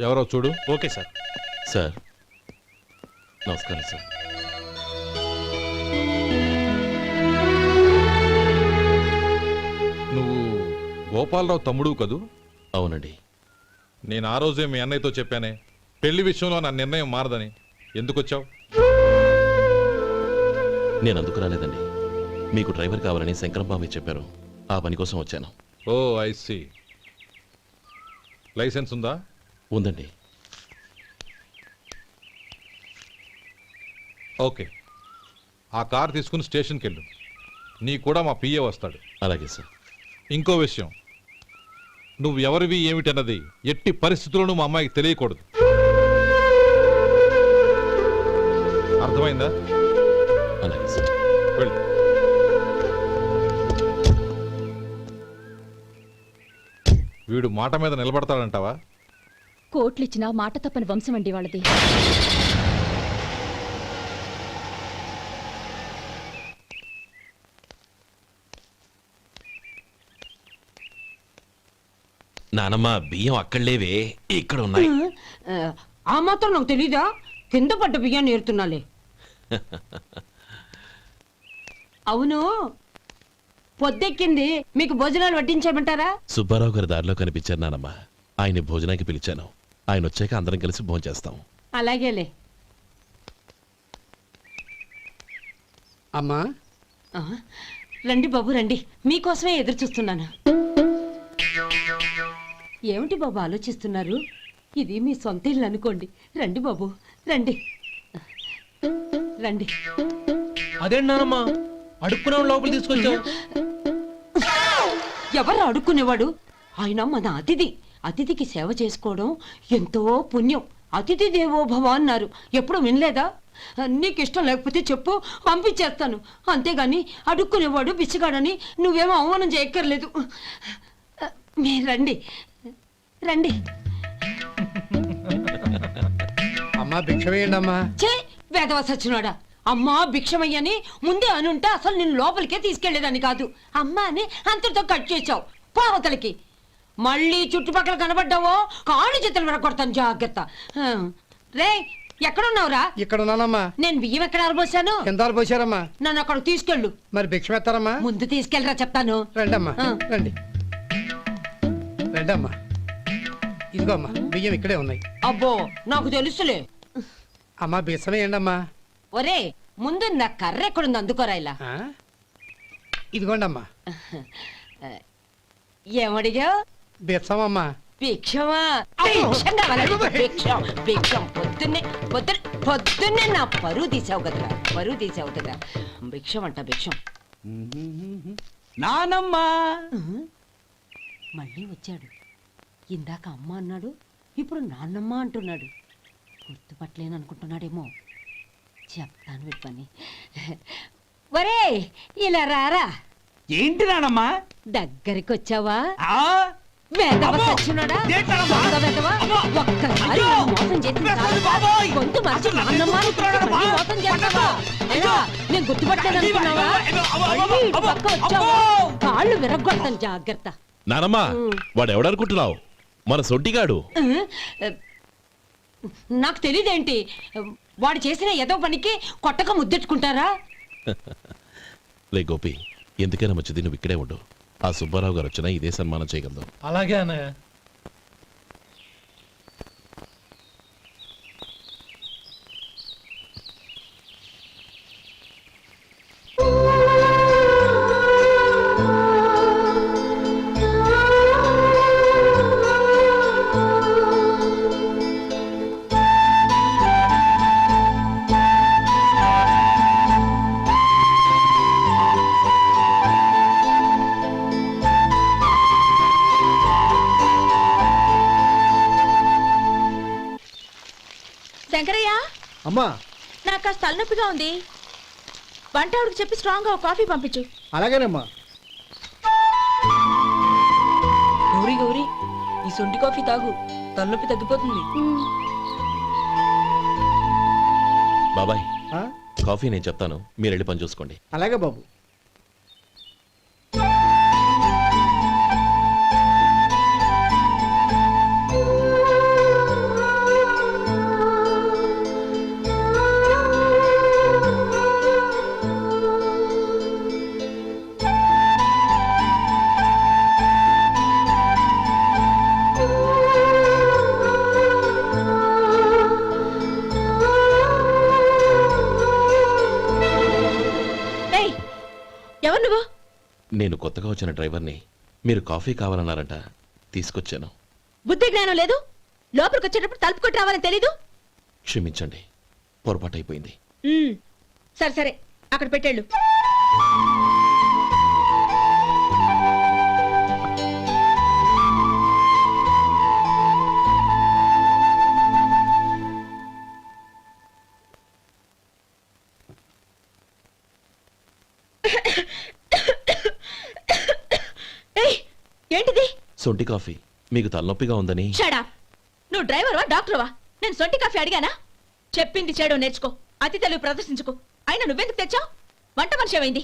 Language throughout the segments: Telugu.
ఎవరో చూడు. Okay sir. సార్ నమస్కారం సార్. నువ్వు గోపాలరావు తమ్ముడు కదూ? అవునండి. నేను ఆ రోజే మీ అన్నయ్యతో చెప్పానే పెళ్లి విషయంలో నా నిర్ణయం మారదని. ఎందుకు వచ్చావు? నేను అందుకు రాలేదండి. మీకు డ్రైవర్ కావాలని శంకరంబాబు చెప్పారు. ఆ పని కోసం వచ్చాను. ఓ ఐ సీ. లైసెన్స్ ఉందా? ఉందండి. ఓకే, ఆ కార్ తీసుకుని స్టేషన్కి వెళ్ళు. నీ కూడా మా పిఏ వస్తాడు. అలాగే సార్. ఇంకో విషయం, నువ్వు ఎవరివి ఏమిటన్నది ఎట్టి పరిస్థితుల్లోనూ మా అమ్మాయికి తెలియకూడదు. అర్థమైందా? అలాగే సార్. వెళ్ళు. వీడు మాట మీద నిలబడతాడంటావా? కోట్లిచ్చినా మాట తప్పని వంశం అండి వాళ్ళది. నానమ్మ బియ్యం అక్కడ లేవే, ఇక్కడ ఉన్నాయి. ఆ మాత్రం నాకు తెలీదా? కింద పడ్డ బియ్యాన్ని ఏరుతున్నాలే. అవును, పొద్దెక్కింది, మీకు భోజనాలు వడ్డించేయమంటారా? సుబ్బారావు గారి దారిలో కనిపించారు నానమ్మ. ఆయన భోజనానికి పిలిచాను. ఆయన వచ్చాక అందరం కలిసి భోజనం చేస్తాం. అలాగేలే. అమ్మా రండి బాబు రండి, మీకోసమే ఎదురు చూస్తున్నాను. ఏమిటి బాబు ఆలోచిస్తున్నారు? ఇది మీ సొంత ఇల్లు అనుకోండి. రండి బాబు రండి రండి. అదేంటమ్మా అడుక్కునే లోపల తీసుకొచ్చావు? ఎవరు అడుక్కునేవాడు? ఆయన మన అతిథి. అతిథికి సేవ చేసుకోవడం ఎంతో పుణ్యం. అతిథి దేవో భవ అన్నారు. ఎప్పుడు వినలేదా? నీకు ఇష్టం లేకపోతే చెప్పు, పంపించేస్తాను. అంతేగాని అడుక్కునేవాడు బిచ్చగాడని నువ్వేమో అవమానం చేయక్కర్లేదు. మీరు రండి రండి. అమ్మా భిక్ష వేయండి అమ్మా. చే వేదవ సచ్చినాడా! అమ్మా భిక్షమయ్యని ముందే అనుంటే అసలు నేను లోపలికే తీసుకెళ్లేదని కాదు. అమ్మా అని అంతటితో కట్ చేసావు. పావతలకి మళ్ళీ చుట్టుపక్కల కనబడ్డావో కాళ్ళు చేతులు విరగొడతాను, జాగ్రత్త. రే ఎక్కడున్నావురా? ఇక్కడ ఉన్నానమ్మా. నేను బియ్యం ఎక్కడ ఆరబోసాను? ఎంత పోసారమ్మా? నన్ను అక్కడ తీసుకెళ్ళు. మరి భిక్ష పెడతారమ్మా? ముందు తీసుకెళ్ళరా చెప్తాను. రండమ్మా రండి రండమ్మా. ఇదిగో అమ్మా బియ్యం ఇక్కడే ఉన్నాయి. అబ్బో నాకు తెలుసులే. అమ్మా బిచ్చం వేయండి అమ్మా. ఒరే ముందు నా కర్ర ఎక్కడుంది అందుకోరా. ఇలా ఇదిగోండి అమ్మా. ఏమడిగా? బిచ్చమమ్మా. భిక్షమా? భిక్షం కావాలండి. భిక్షం భిక్షం. పొద్దున్నే నా పరువు తీసావు కదరా, పరువు తీసావు కదా. భిక్షం అంట భిక్షం. నానమ్మా మళ్ళీ వచ్చాడు. ఇందాక అమ్మ అన్నాడు, ఇప్పుడు నాన్నమ్మ అంటున్నాడు. గుర్తుపట్టలేననుకుంటున్నాడేమో. చెప్తాను విప్పని. ఒరే ఇలా రారా. ఏంటి నానమ్మా? దగ్గరికి వచ్చావా? వేదవ సచ్చినోడా! దొంగ వేదవ! ఒక్కసారి నన్ను మోసం చేసింది చాలు. గొంతు మార్చి నాన్నమ్మ అని మళ్ళీ మోసం చేస్తావా? ఎలా? నేను గుర్తుపట్టలేదనుకున్నావా? మళ్ళీ ఇటు పక్క వచ్చావా? కాళ్ళు విరగ్గొడతాను, జాగ్రత్త. నానమ్మ వాడెవడనుకుంటున్నావు? మన సొంటిగాడు. నాకు తెలీదేంటి? వాడు చేసిన ఏదో పనికి కొట్టక ముద్దెట్టుకుంటారా? లే గోపి, ఎందుకైనా మంచిది నువ్వు ఇక్కడే ఉండు. ఆ సుబ్బారావు గారు వచ్చినా ఇదే సన్మానం చేయగలదు. అలాగే అన్నయ్య. శంకరయ్య, అమ్మా నాకు కాస్త తలనొప్పిగా ఉంది. వంట ఆవిడకి చెప్పి స్ట్రాంగ్ గా కాఫీ పంపించు. అలాగేనమ్మా. గౌరీ గౌరీ, ఈ సొంటి కాఫీ తాగు, తలనొప్పి తగ్గిపోతుంది. బాబాయ్ కాఫీ నేను చెప్తాను, మీరు వెళ్ళి పని చూసుకోండి. అలాగే బాబు. నేను కొత్తగా వచ్చిన డ్రైవర్ని. మీరు కాఫీ కావాలన్నారంట, తీసుకొచ్చాను. బుద్ధి జ్ఞానం లేదు. లోపలికి వచ్చేటప్పుడు తలుపు కొట్టి రావాలని తెలీదు. క్షమించండి, పొరపాటు అయిపోయింది. సరే సరే, అక్కడ పెట్టేళ్ళు. ఏయ్, ఏంటిది? సొంటి కాఫీ. మీకు తలనొప్పిగా ఉందని. షడా, నువ్వు డ్రైవర్వా డాక్టర్వా? నేను సొంటి కాఫీ అడిగానా? చెప్పింది చేయడం నేర్చుకో, అతి తెలివి ప్రదర్శించుకో. అయినా నువ్వెందుకు తెచ్చావు? వంట మనిషి ఏమైంది?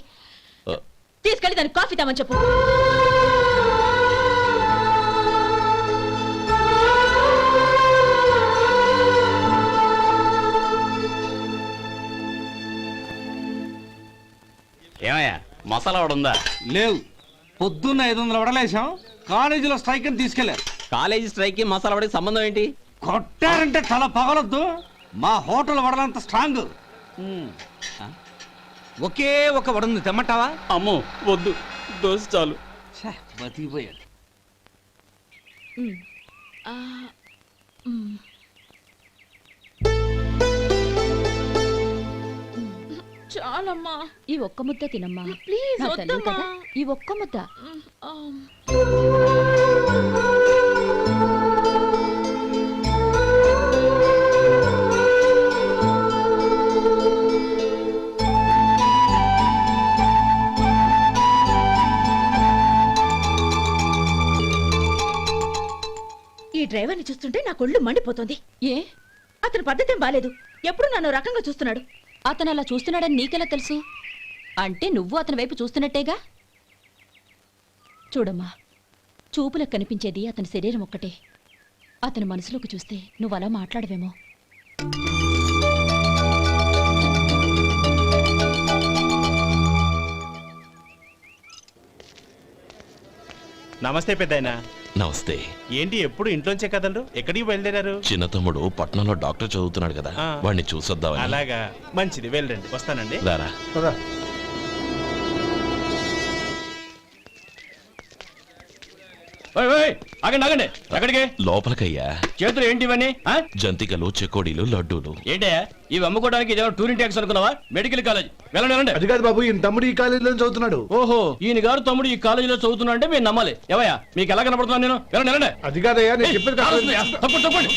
ఆ, తీసుకెళ్ళి దానికి కాఫీ తామని చెప్పు. ఏమయ్యా మసాలా వాడు ఉందా? లేవు. పొద్దున్న 500 వడలేసాం. కాలేజీలో స్ట్రైక్ అని తీసుకెళ్లారు. కాలేజీ స్ట్రైక్ కి మసాలా వాడికి సంబంధం ఏంటి? కొట్టారంటే తల పగలొద్దు. మా హోటల్ వడలంత స్ట్రాంగ్. ఒకే ఒక వడుంది, తెమ్మంటావా? అమ్మో వద్దు, దోశ చాలు. బతికిపోయాడు. చాలమ్మా, ఈ ఒక్క ముద్ద తినమ్మా. ప్లీజ్ నా తల్లి వద్దమ్మా. కదా, ఈ ఒక్క ముద్ద. ఈ డ్రైవర్ని చూస్తుంటే నా కొళ్ళు మండిపోతుంది. ఏ, అతని పద్ధతేం బాలేదు. ఎప్పుడు నన్ను రకంగా చూస్తున్నాడు. అతను అలా చూస్తున్నాడని నీకెలా తెలుసు? అంటే నువ్వు అతని వైపు చూస్తున్నట్టేగా. చూడమ్మా, చూపులకు కనిపించేది అతని శరీరం ఒక్కటే. అతని మనసులోకి చూస్తే నువ్వు అలా మాట్లాడవేమో. నమస్తే పెద్దాయనా. నమస్తే. ఏంటి ఎప్పుడు ఇంట్లోంచే కదలరు? ఎక్కడికి బయలుదేరారు? చిన్న తమ్ముడు పట్నంలో డాక్టర్ చదువుతున్నాడు కదా, ఆ. వాడిని చూసొద్దామని. అలాగా, మంచిది, వెళ్ళండి. వస్తానండి. రారా. ఆగండి ఆగండి, ఎక్కడికి? లోపలికయ్యా. చేతులు ఏంటి ఇవన్నీ? జంతికలు, చెకోడీలు, లడ్డూలు. ఏంటయ్యా ఇవి అమ్ముకోవడానికి ఇదేమో టూరింగ్ ట్యాక్స్ అనుకున్నావా? Medical college. వెళ్ళండి వెళ్ళండి. అది కాదు బాబు, ఈయన తమ్ముడు ఈ కాలేజీలో చదువుతున్నాడు. ఓహో, ఈయన గారు తమ్ముడు ఈ కాలేజీలో చదువుతున్నా అంటే మీరు నమ్మాలి. ఏవయ్యా మీకు ఎలా కనపడుతున్నాను నేను? వెళ్ళండి వెళ్ళండి. అది కాదయ్యా, నేను ఏయ్, చెప్పేది కారు కాదు. వస్తుందయ్యా. తప్పండి తప్పండి.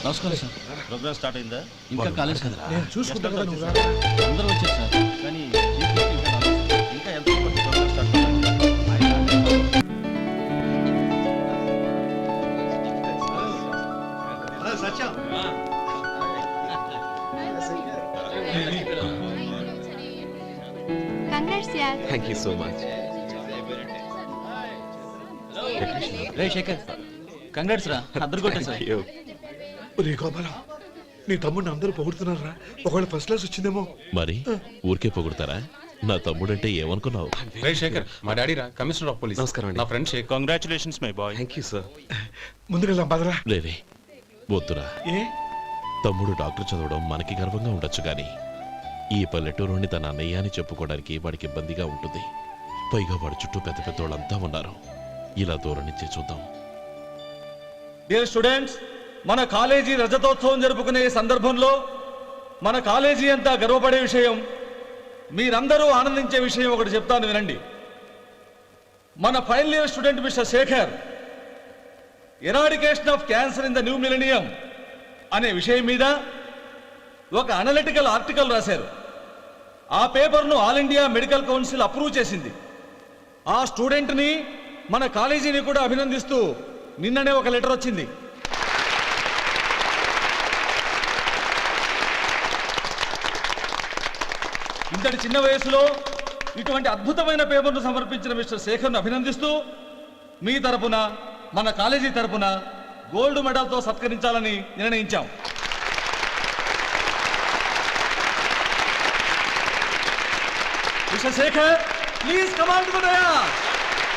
నమస్కారం సార్. ప్రోగ్రామ్ స్టార్ట్ అయిందా? ఇంకా కాలేజ్ కదా. నేను చూసుకుంటా కదా, నువ్వు రా. అందరూ వచ్చారు సార్. కానీ ఇంకా ఎంత ప్రోగ్రామ్ స్టార్ట్ అవ్వాలి? Thank you so much. రే శేఖర్, కంగ్రాట్స్ రా, అద్దరు కొట్టా సార్. ఒరే గోపాలం, నీ తమ్ముడిని అందరూ పొగుడుతున్నారా? ఒకవేళ ఫస్ట్ క్లాస్ వచ్చిందేమో. మరి ఊరికే పొగుడతారా? నా తమ్ముడంటే ఏమనుకున్నావు? శేఖర్, మా డాడీ రా, కమిషనర్ ఆఫ్ పోలీస్. నమస్కారం అండి. నా friend Shekar. Congratulations my boy. Thank you sir. ముందుకెళ్దాం పదరా. రేరే వద్దురా. ఏ తమ్ముడు డాక్టర్ చదవడం మనకి గర్వంగా ఉండొచ్చు కానీ ఈ పల్లెటూరుని తన అన్నయ్య అని చెప్పుకోవడానికి వాడికి ఇబ్బందిగా ఉంటుంది. పైగా వాడి చుట్టూ పెద్ద పెద్దోళ్ళంతా ఉన్నారు. ఇలా దూరం నుంచే చూద్దాం. డియర్ స్టూడెంట్స్, మన కాలేజీ రజతోత్సవం జరుపుకునే సందర్భంలో మన కాలేజీ అంతా గర్వపడే విషయం, మీరందరూ ఆనందించే విషయం ఒకటి చెప్తాను వినండి. మన final year student mister Shekhar eradication of cancer in the new millennium అనే విషయం మీద ఒక అనలిటికల్ ఆర్టికల్ రాశారు. ఆ పేపర్ను all India medical council approve చేసింది. ఆ స్టూడెంట్ని, మన కాలేజీని కూడా అభినందిస్తూ నిన్ననే ఒక లెటర్ వచ్చింది. ఇంతటి చిన్న వయసులో ఇటువంటి అద్భుతమైన పేపర్ను సమర్పించిన మిస్టర్ శేఖర్ను అభినందిస్తూ మీ తరపున, మన కాలేజీ తరపున గోల్డ్ మెడల్తో సత్కరించాలని నిర్ణయించాం. Mister Shekar, please come on to the dais.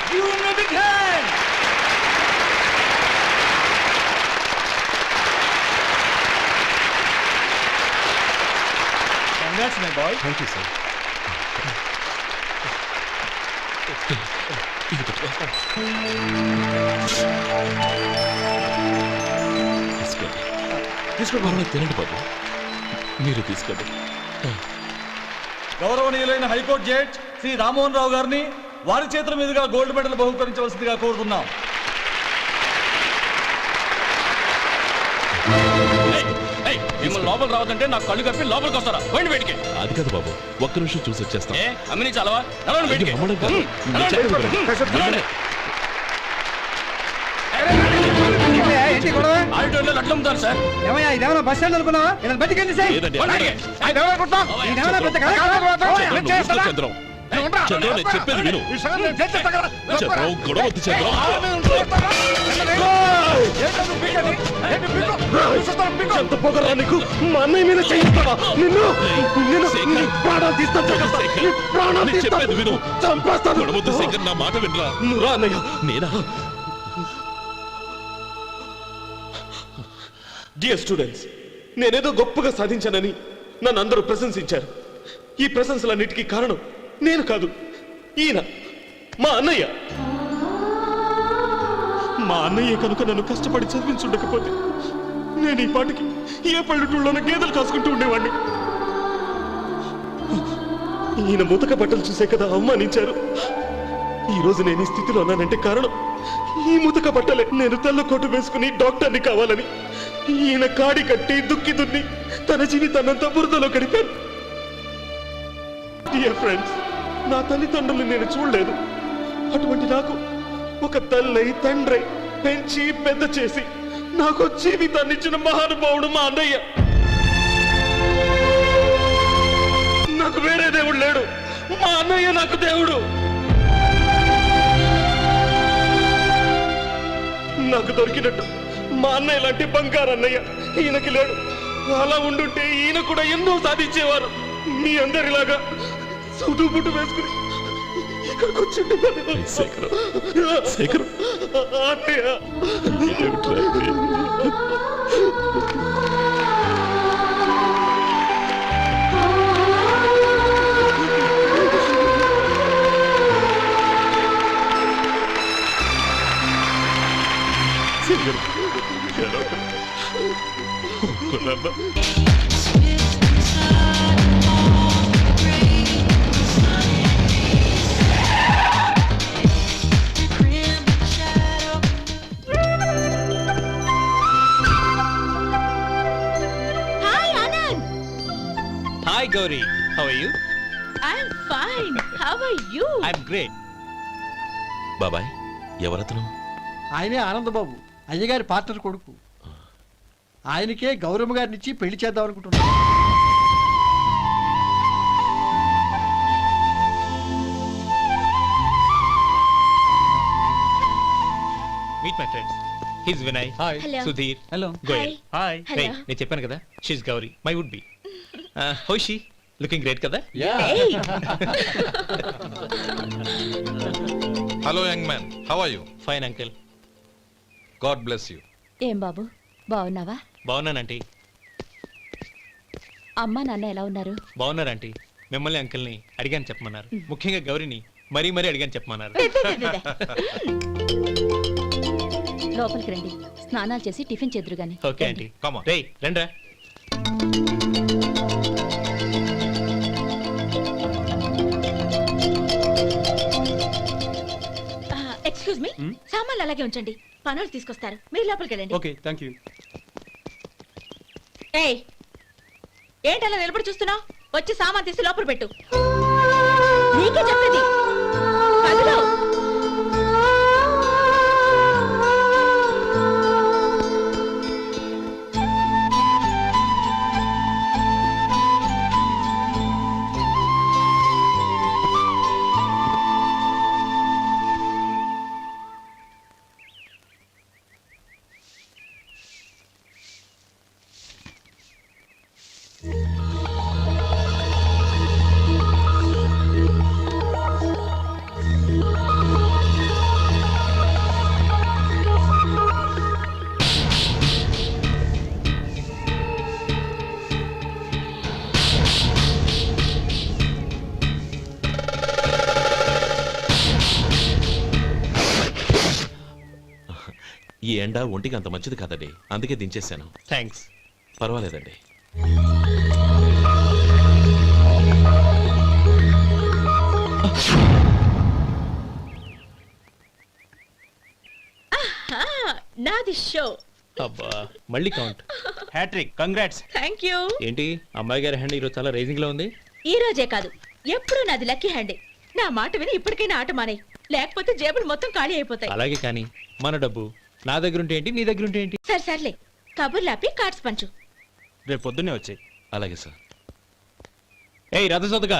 Give him a big hand. Congratulations my boy. Thank you sir. ఇది పెట్టుకో. తీసుకోండి. పర్వాలేదు, తినండి బాబు. మీరు తీసుకోండి. గౌరవనీయులైన హైకోర్టు జడ్జ్ శ్రీ రామ్మోహన్ రావు గారిని వారి చేతుల మీదుగా గోల్డ్ మెడల్ బహుకరించవలసిందిగా కోరుతున్నాం. మిమ్మల్ని లోపల రావద్దంటే నాకు కళ్ళు కప్పి లోపలికి వస్తారా? పోయింది బయటికి. అది కాదు బాబు, ఒక్క నిమిషం చూసి వచ్చేస్తాం. అమ్మిని చాలవా? నడవండి బయటికి. అమ్మడం కాదు. నేను చెప్పేది వినండి. ఆడిటోరియంలో లడ్లు అమ్ముతారు సార్. ఇదేమన్నా బస్ స్టాండ్ అనుకున్నావా? ఇలా బతికెళ్ళి లేదండి, పోండి. చంద్రం, చంద్రం, నేను చెప్పేది విను. చంద్రం, గొడవ వద్దు చంద్రం. ఎంత పొగరా నీకు? మా అన్నయ్య మీద చేయిస్తావా? నిన్ను శేఖర్, ప్రాణాలు తీస్తాను. నేను చెప్పేది విను. చంపేస్తాను. గొడవ వద్దు శేఖర్, నా మాట వినరా. నువ్వు రా అన్నయ్య. నేనా? డియర్ స్టూడెంట్స్, నేనేదో గొప్పగా సాధించానని నన్ను అందరూ ప్రశంసించారు. ఈ ప్రశంసలన్నిటికీ కారణం నేను కాదు, ఈయన మా అన్నయ్య. మా అన్నయ్య కనుక నన్ను కష్టపడి చదివించుండకపోతే నేను ఈ పాటికి ఏ పల్లెటూళ్ళలోనూ గేదెలు కాసుకుంటూ ఉండేవాడిని. ఈయన ముతక బట్టలు చూసే కదా అవమానించారు. ఈ రోజు నేను ఈ స్థితిలో ఉన్నానంటే కారణం ఈ ముతక బట్టలే. నేను తెల్ల కోటు వేసుకుని డాక్టర్ని కావాలని ఈయన కాడి కట్టి దుక్కి దున్ని తన జీవితాన్నంతా బురదలో గడిపాను. డియర్ ఫ్రెండ్స్, నా తల్లిదండ్రులు నేను చూడలేదు. అటువంటి నాకు ఒక తల్లై తండ్రి పెంచి పెద్ద చేసి నాకు జీవితాన్ని ఇచ్చిన మహానుభావుడు మా అన్నయ్య. నాకు వేరే దేవుడు లేడు, మా అన్నయ్య నాకు దేవుడు. నాకు దొరికినట్టు మా అన్నయ్య లాంటి బంగారు అన్నయ్య ఈయనకి లేడు. అలా ఉండుంటే ఈయన కూడా ఎన్నో సాధించేవారు. మీ అందరిలాగా సుదుబుట్టు వేసుకుని ఇక్కడికి వచ్చి శేఖర్, శేఖర్, అన్నయ్య. ఏమిట్రా ఇది? శేఖర్, ఒక్కడన్నా hi Anand. Hi Gauri, how are you? I'm fine. How are you? I'm great. బాబాయ్, ఎవరతను? ఆయనే ఆనందబాబు, అయ్యగారి పార్ట్నర్ కొడుకు. ఆయనకే గౌరమ్మ గారిని ఇచ్చి పెళ్లి చేద్దాం అనుకుంటున్నాను. Meet my friends. His Vinay. Hi. Hello. Sudheer. Hello. Goyal. Hi. Hello. నేను చెప్పాను కదా, she's Gauri, my would be. How she? Looking great కదా? Hey. Hello young man, how are you? Fine uncle. God bless you. ఏం బాబు, బాగున్నావా? బాగున్నానంటీ. అమ్మా నాన్న ఎలా ఉన్నారు? బాగున్నారంటీ. మిమ్మల్ని అంకుల్ని అడిగాను చెప్పమన్నారు. ముఖ్యంగా గౌరీని మరీ మరీ అడిగాను చెప్పమన్నారు. లోపలికి రండి, స్నానాలు చేసి టిఫిన్ చేద్దురు గాని. Okay aunty. Come on. రేయ్ రండ్రా. ఎక్స్క్యూజ్ మీ, సామాన్లు అలాగే ఉంచండి, పనులు తీసుకొస్తారు. మీరు లోపలికి వెళ్ళండి. Okay, thank you. ఏయ్, ఏంటి అలా నిలబడి చూస్తున్నావు? వచ్చి సామాన్ తీసి లోపల పెట్టు. నీకే చెప్పేది. కదులు. ఈ ఎండ ఒంటికి అంత మంచిది కాదండి, అందుకే దించేశాను. థ్యాంక్స్. పర్వాలేదండి. నాది షో. అబ్బా మళ్ళీ count. Hattrick, congrats. Thank you. ఏంటి అమ్మాయి గారి హ్యాండ్ ఈరోజు చాలా రేజింగ్ లో ఉంది. ఈ రోజే కాదు, ఎప్పుడు నాది లక్కీ హ్యాండే. నా మాట విని ఇప్పటికైనా ఆట మానే, లేకపోతే జేబులు మొత్తం ఖాళీ అయిపోతాయి. అలాగే కానీ మన డబ్బు నా దగ్గర ఉంటే ఏంటి, నీ దగ్గర ఉంటే ఏంటి? సరే సర్లే, కబుర్లాపి కార్డ్స్ పంచు. రేపు పొద్దున్నే వచ్చాయి. అలాగే సార్. ఏయ్ రథసోదగా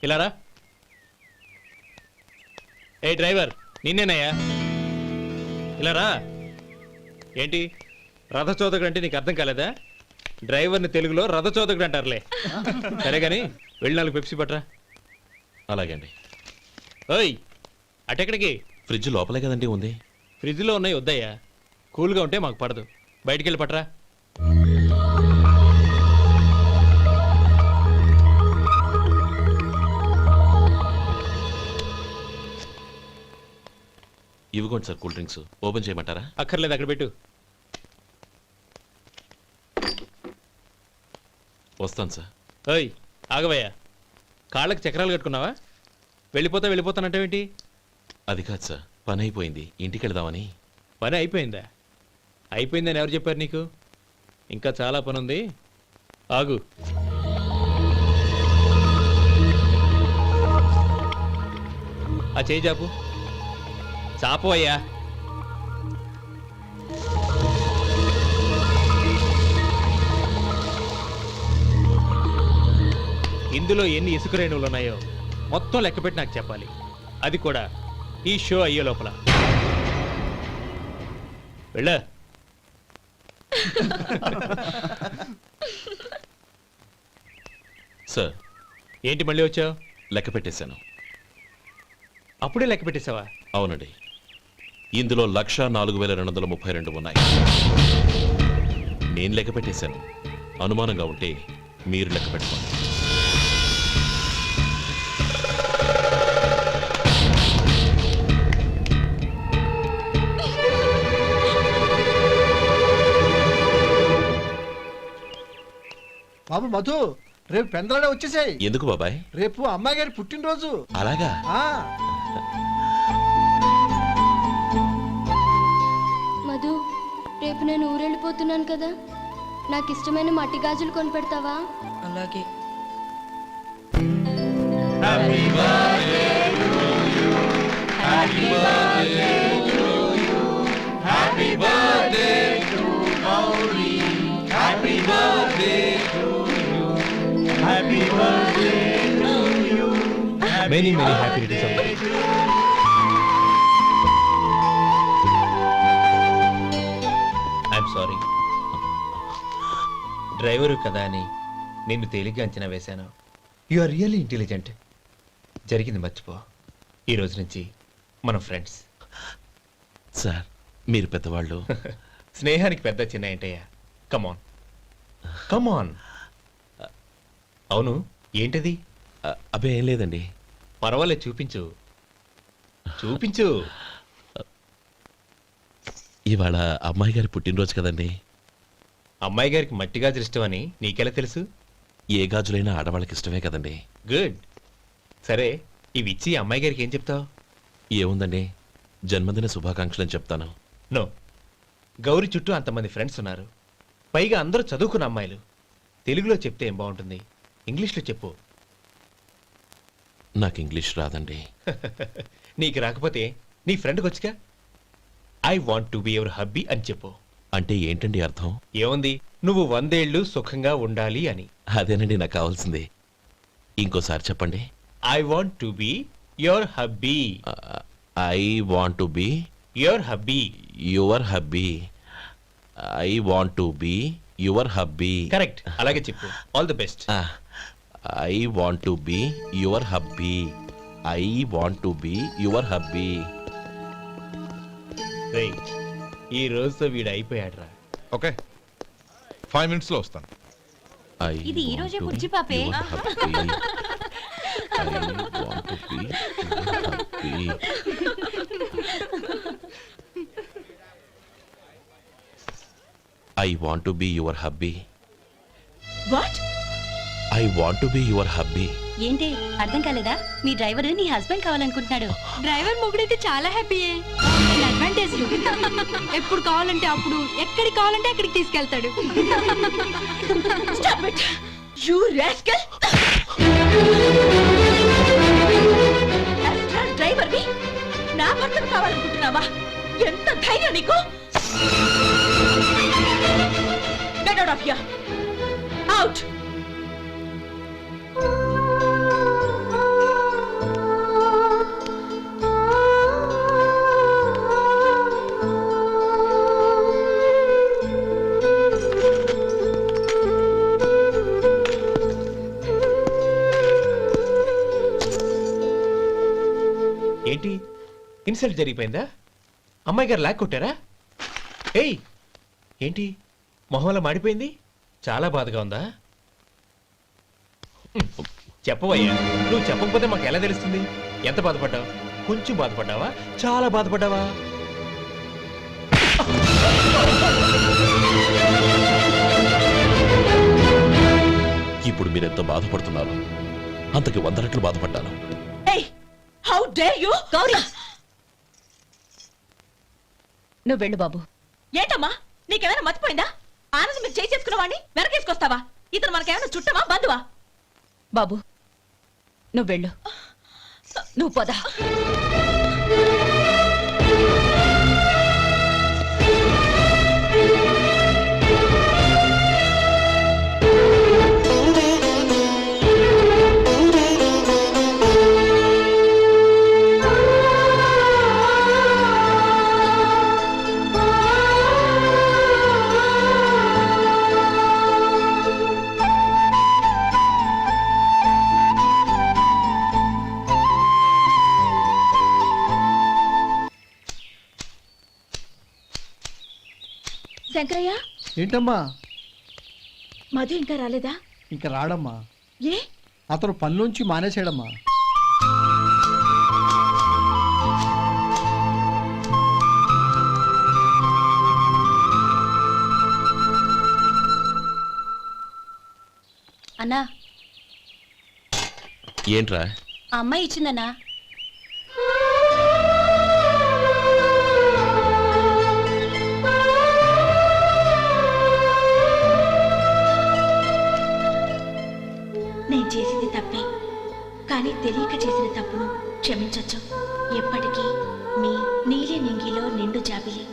ఇలా రా. ఏ డ్రైవర్ నిన్నేనయ్యా, ఇలా రా. ఏంటి రథచోదకుడు అంటే నీకు అర్థం కాలేదా? డ్రైవర్ని తెలుగులో రథచోదకుడు అంటారులే. సరే కానీ వెళ్ళి 4 పెప్సీ పట్రా. అలాగే అండి. ఓయ్ అటెక్కడికి? ఫ్రిడ్జ్ లోపలే కదండి ఉంది. ఫ్రిడ్జ్లో ఉన్నాయి వద్దయ్యా, కూల్గా ఉంటే మాకు పడదు. బయటికి వెళ్ళి పట్రా. ఇవ్వకోండి సార్ కూల్ డ్రింక్స్. ఓపెన్ చేయమంటారా? అక్కర్లేదు, అక్కడ పెట్టు. వస్తాను సార్. ఓయ్ ఆగవయ్యా, కాళ్ళకి చక్రాలు కట్టుకున్నావా? వెళ్ళిపోతానంటావేంటి? అది కాదు సార్, పని అయిపోయింది, ఇంటికి వెళదామని. పని అయిపోయిందా? అయిపోయిందని ఎవరు చెప్పారు నీకు? ఇంకా చాలా పని ఉంది, ఆగు. ఆ చేయి చాపు. చాపు అయ్యా. ఇందులో ఎన్ని ఇసుక రేణువులు ఉన్నాయో మొత్తం లెక్కపెట్టి నాకు చెప్పాలి. అది కూడా ఈ షో అయ్యే లోపల. వెళ్ళ. సార్ ఏంటి మళ్ళీ వచ్చావు? లెక్క పెట్టేశాను. అప్పుడే లెక్క పెట్టేశావా? అవునండి, ఇందులో 1,04,232 ఉన్నాయి. నేను లెక్క పెట్టేశాను. అనుమానంగా ఉంటే మీరు లెక్క పెట్టుకోండి. బాబు మధు, రేపు పెందలాడే వచ్చేసాయి. ఎందుకు బాబాయ్? రేపు అమ్మాయి గారి పుట్టినరోజు. అలాగా? మధు, రేపు నేను ఊరెళ్ళిపోతున్నాను కదా, నాకు ఇష్టమైన మట్టి గాజులు కొనిపెడతావా? అలాగే. Many happy returns of the day. I'm sorry. Driver కదా అని నిన్ను తేలిగ్గా అంచనా వేశాను. You are really intelligent. జరిగింది మర్చిపో. ఈ రోజు నుంచి మనం ఫ్రెండ్స్. సార్ మీరు పెద్దవాళ్ళు. స్నేహానికి పెద్ద చిన్న ఏంటయ్యా? కమాన్ కమాన్. అవును, ఏంటది? అబ్బే ఏం లేదండి. పర్వాలేదు, చూపించు చూపించు. ఇవాళ అమ్మాయి గారి పుట్టినరోజు కదండి. అమ్మాయి గారికి మట్టి గాజులు ఇష్టమని నీకెలా తెలుసు? ఏ గాజులైనా ఆడవాళ్ళకి ఇష్టమే కదండి. గుడ్. సరే, ఇవి ఇచ్చి అమ్మాయి గారికి ఏం చెప్తావు? ఏముందండి, జన్మదిన శుభాకాంక్షలు అని చెప్తాను. నో, గౌరీ చుట్టూ అంతమంది ఫ్రెండ్స్ ఉన్నారు, పైగా అందరూ చదువుకున్న అమ్మాయిలు. తెలుగులో చెప్తే ఏం బాగుంటుంది, ఇంగ్లీష్లో చెప్పు. నాకు ఇంగ్లీష్ రాదండి. నీకు రాకపోతే నీ ఫ్రెండ్కి వచ్చిగా. I want to be your hubby అని చెప్పు. అంటే ఏంటండి అర్థం? ఏముంది, నువ్వు 100 ఏళ్ళు సుఖంగా ఉండాలి అని. అదేనండి నాకు కావాల్సింది. ఇంకోసారి చెప్పండి. I want to be your hubby. I want to be your hubby. Your hubby. I want to be your hubby. Correct, అలాగే చెప్పు. All the best. I want to be your hubby. I want to be your hubby. ఈ రోజుతో వీడు అయిపోయాడ్రా. ఓకే, 5 minutes లో వస్తాను. ఇది ఈ రోజే బుజ్జి పాపే. I want to be your hubby. What? I want to be your hubby. ఏంటి అర్థం కాలేదా? మీ డ్రైవర్ నీ హస్బెండ్ కావాలనుకుంటున్నాడు. డ్రైవర్ మొగుడైతే చాలా హ్యాపీయే. అడ్వాంటేజ్లు ఎప్పుడు కావాలంటే అప్పుడు, ఎక్కడికి కావాలంటే అక్కడికి తీసుకెళ్తాడు. Stop it! You rascal! Driver వి నా భర్తను కావాలనుకుంటున్నావా? ఎంత ధైర్యం నీకు? Get out of here! Out! ఏంటి ఇన్సల్ట్ జరిగిపోయిందా? అమ్మాయి గారు లాక్ కొట్టారా? ఏయ్ ఏంటి మొహంలో మాడిపోయింది? చాలా బాధగా ఉందా? చెప్పవయ్యా, నువ్వు చెప్పకపోతే మాకు ఎలా తెలుస్తుంది? ఎంత బాధపడ్డావు? కొంచెం బాధపడ్డావా? చాలా బాధపడ్డావా? ఇప్పుడు మీరెంత బాధపడుతున్నారు, అంతకి 100 రెట్లు బాధపడ్డాను. Hey! How dare you? Gauri, నువ్వు వెళ్ళు బాబు. ఏంటమ్మా, నీకేమైనా మర్చిపోయిందా? ఆనందం మీరు చేసుకున్న వాడిని వెనకేసుకొస్తావా? ఇతను మనకేమైనా చుట్టమా బంధువా? బాబు నువ్వు వెళ్ళు. నువ్వు పద. శంకరయ్య, ఏంటమ్మా? మధు ఇంకా రాలేదా? ఇంకా రాడమ్మా. ఏ? అతను పనిలోంచి మానేసాడమ్మా. అన్నా, ఏంట్రా? ఆ అమ్మాయి ఇచ్చిందన్నా. నేను చేసింది తప్పే, కానీ తెలియక చేసిన తప్పును క్షమించొచ్చు. ఎప్పటికీ మీ నీలి నింగిలో నిండు జాబిలి.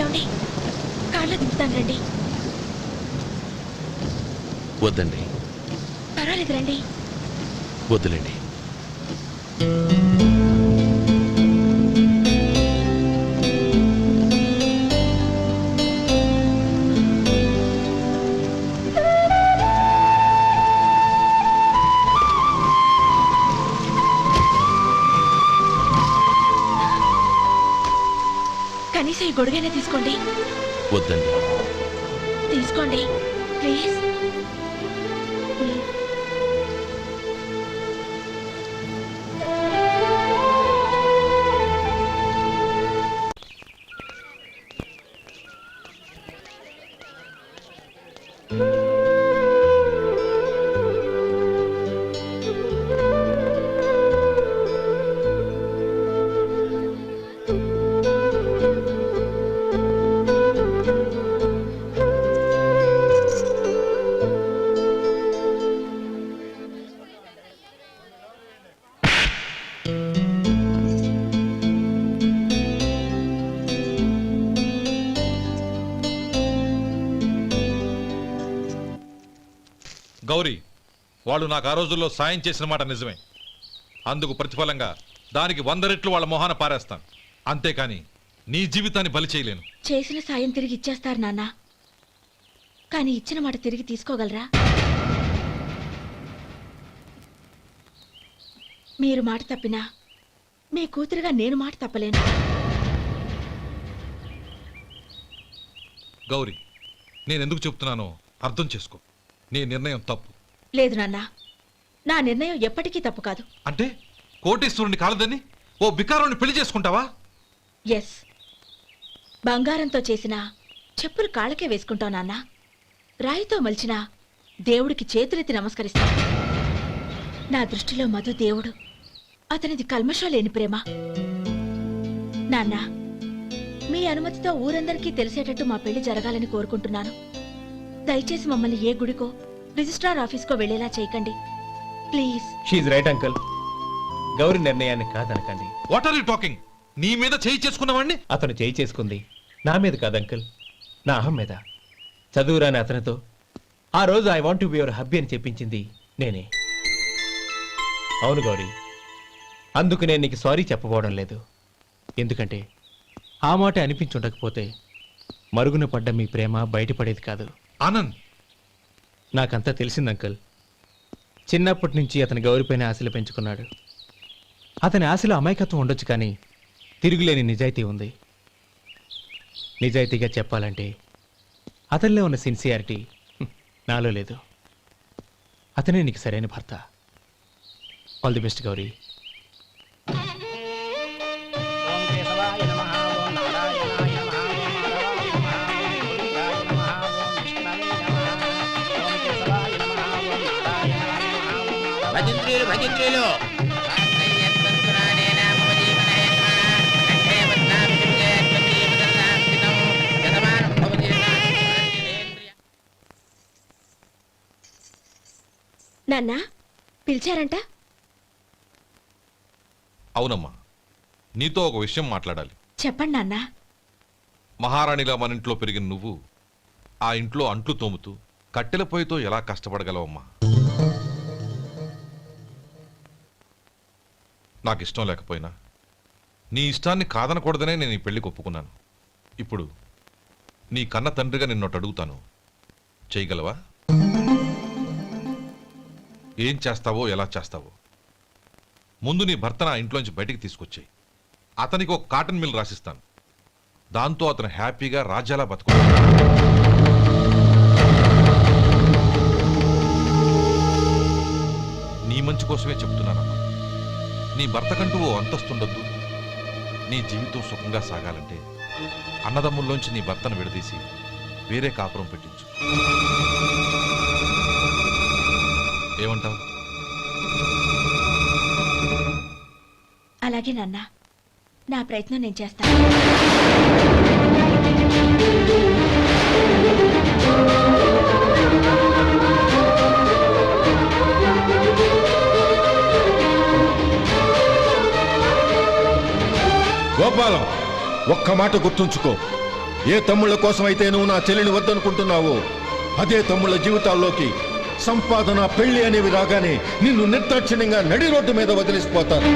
ఏమండి, కార్లో దింపుతాను రండి. వద్దండి. పర్వాలేదు రండి. వద్దులేండి. కనీసం ఈ గొడుగైనా తీసుకోండి. వద్దండి. తీసుకోండి ప్లీజ్. గౌరీ, వాళ్ళు నాకు ఆ రోజుల్లో సాయం చేసిన మాట నిజమే. అందుకు ప్రతిఫలంగా దానికి 100 రెట్లు వాళ్ళ మొహాన పారేస్తాను. అంతేకాని నీ జీవితాన్ని బలి చేయలేను. చేసిన సాయం తిరిగి ఇచ్చేస్తారు నాన్న, కానీ ఇచ్చిన మాట తిరిగి తీసుకోగలరా? మీరు మాట తప్పినా మీ కూతురుగా నేను మాట తప్పలేను. గౌరీ, నేనెందుకు చెప్తున్నానో అర్థం చేసుకో. నీ నిర్ణయం తప్పు. లేదు నాన్న, నా నిర్ణయం ఎప్పటికీ తప్పు కాదు. అంటే కోటీశ్వరుని కాలదని ఓ బికారుని పెళ్లి చేసుకుంటావా? ఎస్, బంగారంతో చేసిన చెప్పులు కాళ్ళకే వేసుకుంటావు నాన్న. రాయితో మలిచిన దేవుడికి చేతులెత్తి నమస్కరిస్తాను. నా దృష్టిలో మధు దేవుడు, అతనిది కల్మషం లేని ప్రేమ. నాన్న, మీ అనుమతితో ఊరందరికీ తెలిసేటట్టు మా పెళ్లి జరగాలని కోరుకుంటున్నాను. దయచేసి మమ్మల్ని ఏ గుడికో రిజిస్ట్రార్ ఆఫీస్కో వెళ్లేలా చేయకండి please. She right uncle. Gauri నిర్ణయాన్ని కాదనకండి. What are you talking? నీ మీద చేయి చేసుకున్నవాడిని అతను చేయి చేసుకుంది నా మీద కాదు అంకుల్, నా అహం మీద. చదువురాని అతనితో ఆ రోజు I want to be your hubby అని చెప్పించింది నేనే. అవును గౌరీ, అందుకు నేను నీకు సారీ చెప్పబోవడం లేదు. ఎందుకంటే ఆ మాట అనిపించుండకపోతే మరుగున పడ్డ మీ ప్రేమ బయటపడేది కాదు. ఆనంద్, నాకంతా తెలిసింది అంకుల్. చిన్నప్పటి నుంచి అతని గౌరీపైన ఆశలు పెంచుకున్నాడు. అతని ఆశలో అమాయకత్వం ఉండొచ్చు, కానీ తిరుగులేని నిజాయితీ ఉంది. నిజాయితీగా చెప్పాలంటే అతనిలో ఉన్న సిన్సియారిటీ నాలో లేదు. అతనే నీకు సరైన భర్త. All the best Gauri. భజంత్రీలు నాన్న, పిలిచారంట? అవునమ్మా, నీతో ఒక విషయం మాట్లాడాలి. చెప్పండి నాన్న. మహారాణిలా మన ఇంట్లో పెరిగిన నువ్వు ఆ ఇంట్లో అంట్లు తోముతూ కట్టెల పొయ్యితో ఎలా కష్టపడగలవమ్మా? నాకు ఇష్టం లేకపోయినా నీ ఇష్టాన్ని కాదనకూడదనే నేను ఈ పెళ్లికి ఒప్పుకున్నాను. ఇప్పుడు నీ కన్న తండ్రిగా నిన్నొట్టు అడుగుతాను, చేయగలవా? ఏం చేస్తావో, ఎలా చేస్తావో ముందు నీ భర్తను ఆ ఇంట్లోంచి బయటికి తీసుకొచ్చాయి. అతనికి ఒక కాటన్ మిల్ రాసిస్తాను. దాంతో అతను హ్యాపీగా రాజ్యాలా బతుకుతాడు. నీ మంచి కోసమే చెప్తున్నానమ్మా. నీ భర్తకంటూ ఓ అంతస్తుండొద్దు. నీ జీవితం సుఖంగా సాగాలంటే అన్నదమ్ముల్లోంచి నీ భర్తను విడదీసి వేరే కాపురం పెట్టించు. ఏమంటావు? అలాగే నాన్న, నా ప్రయత్నం నేను చేస్తాను. గోపాలం, ఒక్క మాట గుర్తుంచుకో. ఏ తమ్ముళ్ళ కోసమైతే నువ్వు నా చెల్లిని వద్దనుకుంటున్నావో అదే తమ్ముళ్ళ జీవితాల్లోకి సంపాదన, పెళ్లి అనేవి రాగానే నిన్ను నిర్దాక్షిణ్యంగా నడి రోడ్డు మీద వదిలేసిపోతాను.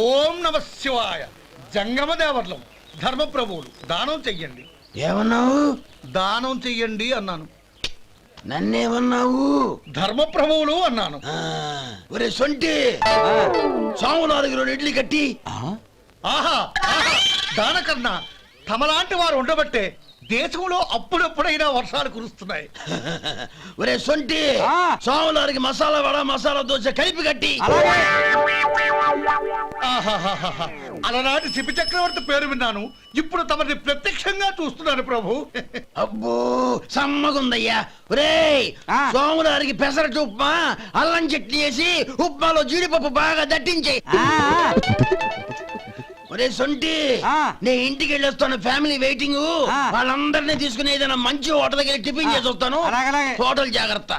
ఓం నమ శివాయ. జంగమ దేవర్లం, ధర్మప్రభువులు, దానం చెయ్యండి. ఏమన్నావు? దానం చెయ్యండి అన్నాను. నన్నేమన్నావు? ధర్మప్రభువులు అన్నాను. ఒరే సొంటి, సాములారికి 2 ఇడ్లీ కట్టి. ఆహా ఆహా, దానకన్నా తమలాంటి వారు ఉండబట్టే దేశంలో అప్పుడప్పుడైనా వర్షాలు కురుస్తున్నాయి. ఒరే సొంటి, సాములారికి మసాలా వడ, మసాలా దోశ కలిపి కట్టి. ఆహాహాహా, అలనాటి శిపి చక్రవర్తి పేరు విన్నాను, ఇప్పుడు తమని ప్రత్యక్షంగా చూస్తున్నాను ప్రభు. అబ్బో సమ్మగుందయ్యా. ఒరేయ్, సోములారికి పెసరట్టు ఉప్మా, అల్లం చట్నీ వేసి ఉప్మాలో జీడిపప్పు బాగా దట్టించేయి. ఒరే సొంటి, నేను ఇంటికి వెళ్ళొస్తాను, ఫ్యామిలీ వెయిటింగ్. వాళ్ళందరినీ తీసుకుని ఏదైనా మంచి హోటల్ దగ్గర టిఫిన్ చేసి వస్తాను. హోటల్ జాగ్రత్త.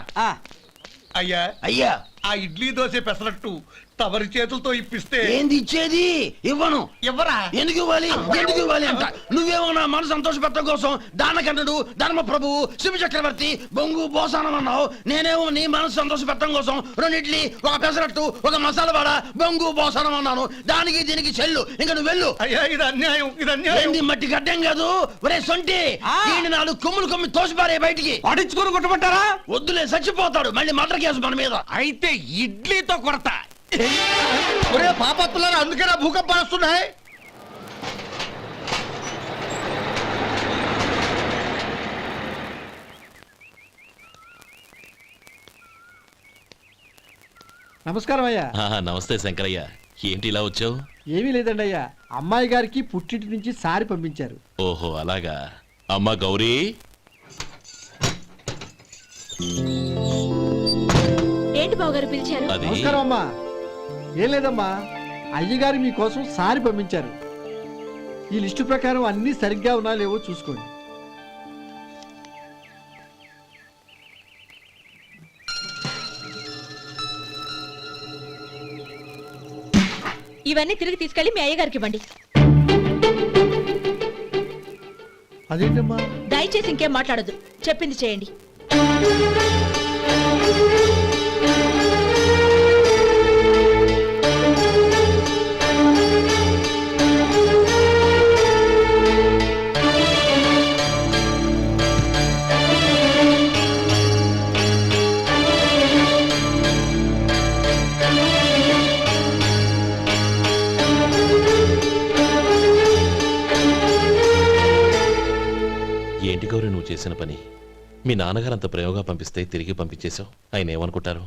అయ్యా అయ్యా, ఆ ఇడ్లీ దోశ పెసరట్టు తమరి చేతులతో ఇప్పిస్తే ఏంది ఇచ్చేది? ఇవ్వను. ఇవ్వరా? ఎందుకు ఇవ్వాలి? ఎందుకు ఇవ్వాలి అంట. నువ్వేమో నా మనసు సంతోషపెట్టడం కోసం దానకంటుడు, ధర్మ ప్రభువు, శివ చక్రవర్తి, బొంగు బోసానం అన్నావు. నేనేమో నీ మనసు సంతోషపెట్టడం కోసం 2 ఇడ్లీ, ఒక పెసరట్టు, ఒక మసాలా వడ, బొంగు బోసానం అన్నాను. దానికి దీనికి చెల్లు. ఇంకా నువ్వు వెళ్ళు. అయ్యా ఇది అన్యాయం, ఇది అన్యాయం. మట్టి గడ్డం కాదు. ఒరే సొంటి, దీన్ని 4 కొమ్ములు కొమ్మి తోసిపారే బయటికి. పడించుకొని కొట్టమంటారా? వద్దులే, చచ్చిపోతాడు. మళ్ళీ మర్డర్ కేసు మన మీద. అయితే ఇడ్లీతో కొడతా. ఒరే పాపత్తులారా, అందుకేనా భూకంపాలు వస్తున్నాయి? నమస్కారం అయ్యా. నమస్తే శంకరయ్య, ఏంటి ఇలా వచ్చావు? ఏమీ లేదండి అయ్యా, అమ్మాయి గారికి పుట్టింటి నుంచి సారి పంపించారు. ఓహో అలాగా. అమ్మా గౌరీ, ఏంటి బావగారు పిలిచారు? అది నమస్కారం అమ్మా. ఏం లేదమ్మా, అయ్యగారు మీకోసం సారి పంపించారు. ఈ లిస్టు ప్రకారం అన్ని సరిగ్గా ఉన్నా లేవో చూసుకోండి. ఇవన్నీ తిరిగి తీసుకెళ్లి మీ అయ్యగారికి ఇవ్వండి. అదేంటమ్మా? దయచేసి ఇంకేం మాట్లాడొద్దు, చెప్పింది చేయండి. ఏంటి గౌరీ నువ్వు చేసిన పని? మీ నాన్నగారు అంత ప్రేమగా పంపిస్తే తిరిగి పంపించేశావు. ఆయన ఏమనుకుంటారు?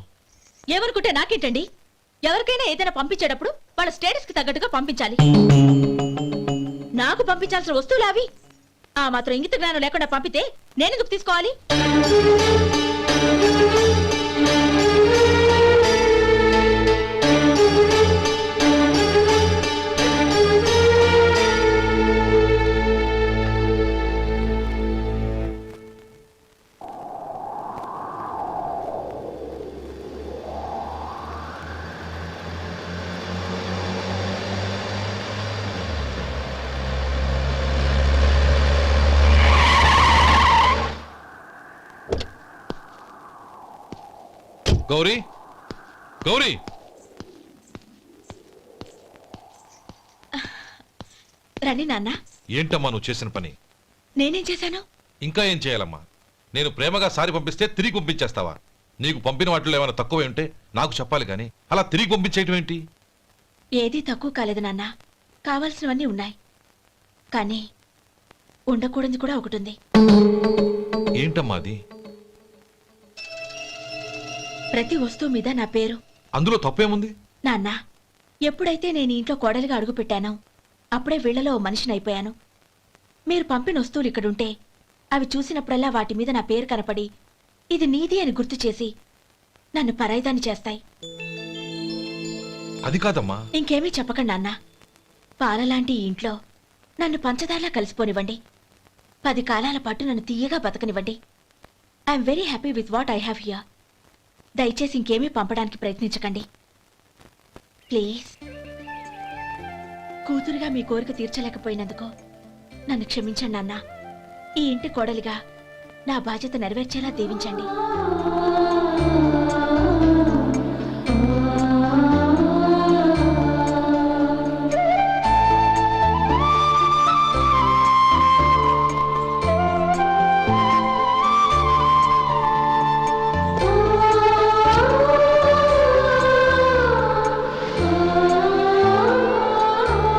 ఏమనుకుంటే నాకేంటండి? ఎవరికైనా ఏదైనా పంపించేటప్పుడు వాళ్ళ స్టేటస్ కి తగ్గట్టుగా పంపించాలి. నాకు పంపించాల్సిన వస్తువులు అవి. ఆ మాత్రం ఇంగిత జ్ఞానం లేకుండా పంపితే నేనెందుకు తీసుకోవాలి? గౌరీ, గౌరీ, రండి నాన్న. ఏంటమ్మా నువ్వు చేసిన పని? నేనేం చేశాను? ఇంకా ఏం చేయాలమ్మా? నేను ప్రేమగా సారి పంపిస్తే తిరిగి పంపించేస్తావా? నీకు పంపిన వాటిలో ఏమైనా తక్కువ ఉంటే నాకు చెప్పాలి కానీ అలా తిరిగి పంపించేయటం ఏంటి? ఏదీ తక్కువ కాలేదు నాన్న, కావాల్సినవన్నీ ఉన్నాయి. కానీ ఉండకూడదు కూడా ఒకటి ఉంది. ఏంటమ్మా అది? ప్రతి వస్తువు మీద నా పేరు. అందులో తప్పేముంది? నాన్న, ఎప్పుడైతే నేను ఇంట్లో కోడలిగా అడుగు పెట్టానో అప్పుడే వీళ్లలో ఓ మనిషిని అయిపోయాను. మీరు పంపిన వస్తువులు ఇక్కడుంటే అవి చూసినప్పుడల్లా వాటి మీద నా పేరు కనపడి ఇది నీది అని గుర్తు చేసి నన్ను పరాయిదాన్ని చేస్తాయి. అది కాదమ్మా. ఇంకేమీ చెప్పకండి నాన్న. పాలలాంటి ఈ ఇంట్లో నన్ను పంచదారలా కలిసిపోనివ్వండి. 10 కాలాల పాటు నన్ను తీయగా బతకనివ్వండి. I'm very happy with what I have here. దయచేసి ఇంకేమీ పంపడానికి ప్రయత్నించకండి ప్లీజ్. కూతురుగా మీ కోరిక తీర్చలేకపోయినందుకు నన్ను క్షమించండి నాన్న. ఈ ఇంటి కోడలిగా నా బాధ్యత నెరవేర్చేలా దీవించండి.